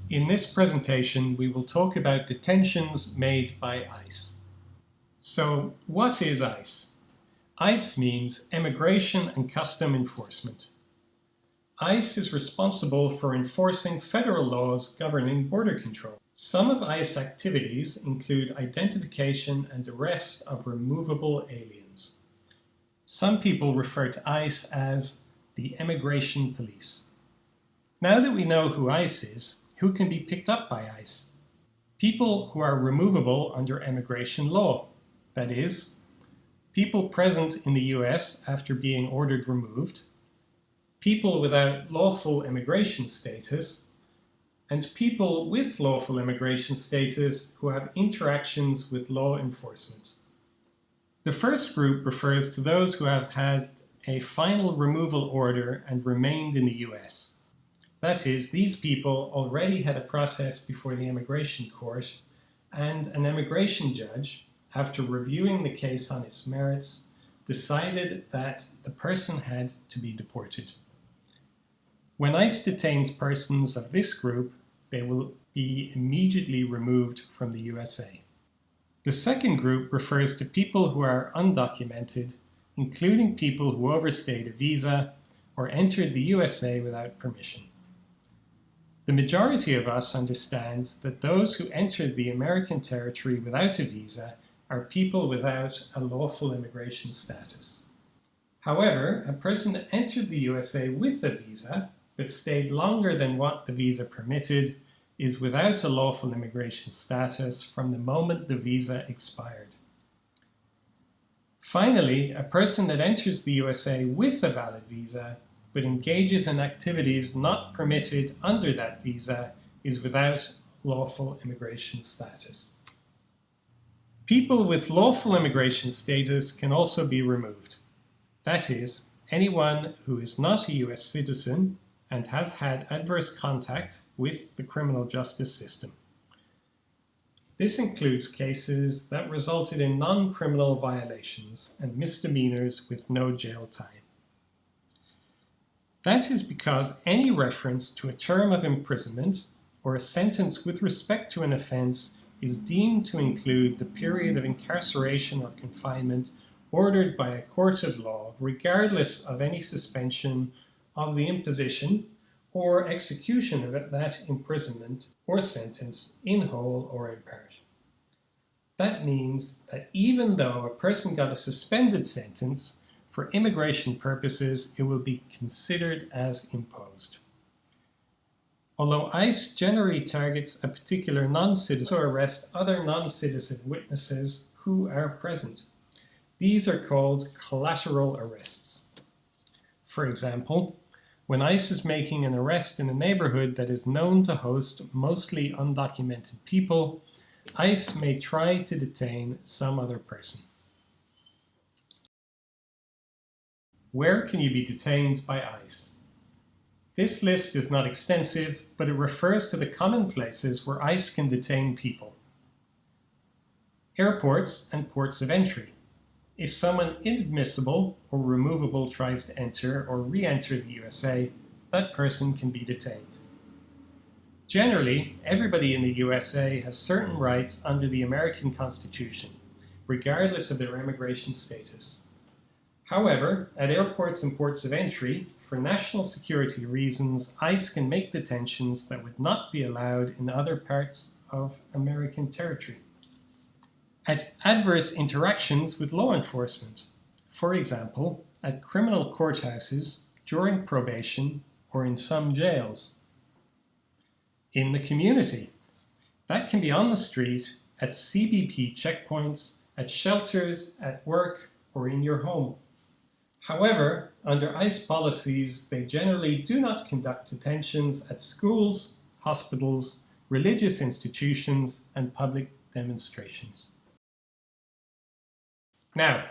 In this presentation, we will talk about detentions made by ICE. So, what is ICE? ICE means Immigration and Custom Enforcement. ICE is responsible for enforcing federal laws governing border control. Some of ICE activities include identification and arrest of removable aliens. Some people refer to ICE as the Immigration Police. Now that we know who ICE is, who can be picked up by ICE? People who are removable under immigration law, that is, people present in the US after being ordered removed, people without lawful immigration status, and people with lawful immigration status who have interactions with law enforcement. The first group refers to those who have had a final removal order and remained in the US. That is, these people already had a process before the immigration court, and an immigration judge, after reviewing the case on its merits, decided that the person had to be deported. When ICE detains persons of this group, they will be immediately removed from the USA. The second group refers to people who are undocumented, including people who overstayed a visa or entered the USA without permission. The majority of us understand that those who entered the American territory without a visa are people without a lawful immigration status. However, a person that entered the USA with a visa, but stayed longer than what the visa permitted, is without a lawful immigration status from the moment the visa expired. Finally, a person that enters the USA with a valid visa but engages in activities not permitted under that visa is without lawful immigration status. People with lawful immigration status can also be removed. That is, anyone who is not a US citizen and has had adverse contact with the criminal justice system. This includes cases that resulted in non-criminal violations and misdemeanors with no jail time. That is because any reference to a term of imprisonment or a sentence with respect to an offense is deemed to include the period of incarceration or confinement ordered by a court of law, regardless of any suspension of the imposition or execution of that imprisonment or sentence in whole or in part. That means that even though a person got a suspended sentence, for immigration purposes, it will be considered as imposed. Although ICE generally targets a particular non-citizen, also arrest other non-citizen witnesses who are present. These are called collateral arrests. For example, when ICE is making an arrest in a neighborhood that is known to host mostly undocumented people, ICE may try to detain some other person. Where can you be detained by ICE? This list is not extensive, but it refers to the common places where ICE can detain people. Airports and ports of entry. If someone inadmissible or removable tries to enter or re-enter the USA, that person can be detained. Generally, everybody in the USA has certain rights under the American Constitution, regardless of their immigration status. However, at airports and ports of entry, for national security reasons, ICE can make detentions that would not be allowed in other parts of American territory. At adverse interactions with law enforcement, for example, at criminal courthouses, during probation, or in some jails. In the community, that can be on the street, at CBP checkpoints, at shelters, at work, or in your home. However, under ICE policies, they generally do not conduct detentions at schools, hospitals, religious institutions, and public demonstrations. Now,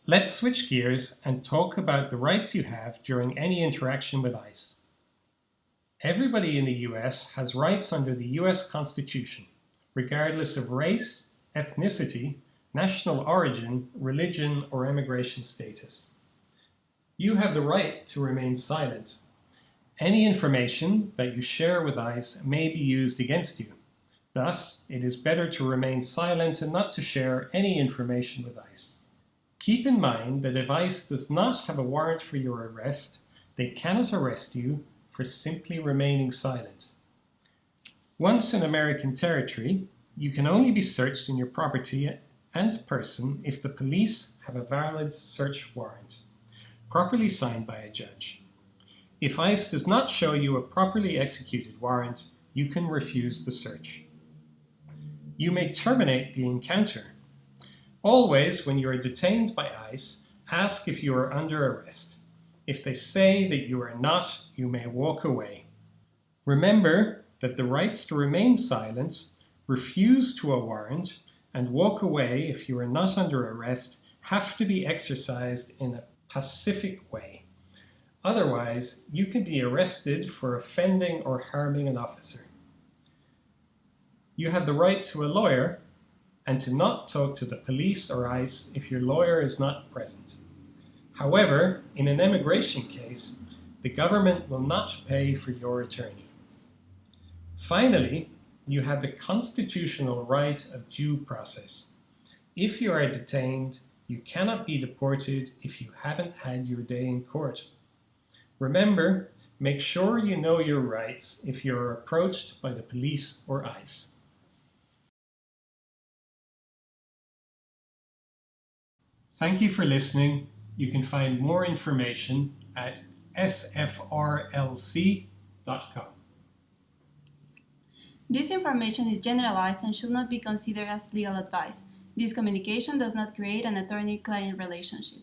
let's switch gears and talk about the rights you have during any interaction with ICE. Everybody in the US has rights under the US Constitution, regardless of race, ethnicity, national origin, religion, or immigration status. You have the right to remain silent. Any information that you share with ICE may be used against you. Thus, it is better to remain silent and not to share any information with ICE. Keep in mind that if ICE does not have a warrant for your arrest, they cannot arrest you for simply remaining silent. Once in American territory, you can only be searched in your property and person if the police have a valid search warrant, properly signed by a judge. If ICE does not show you a properly executed warrant, you can refuse the search. You may terminate the encounter. Always, when you are detained by ICE, ask if you are under arrest. If they say that you are not, you may walk away. Remember that the rights to remain silent, refuse to a warrant, and walk away if you are not under arrest have to be exercised in a pacific way. Otherwise, you can be arrested for offending or harming an officer. You have the right to a lawyer and to not talk to the police or ICE if your lawyer is not present. However, in an immigration case, the government will not pay for your attorney. Finally, you have the constitutional right of due process. If you are detained, you cannot be deported if you haven't had your day in court. Remember, make sure you know your rights if you are approached by the police or ICE. Thank you for listening. You can find more information at sfrlc.com. This information is generalized and should not be considered as legal advice. This communication does not create an attorney-client relationship.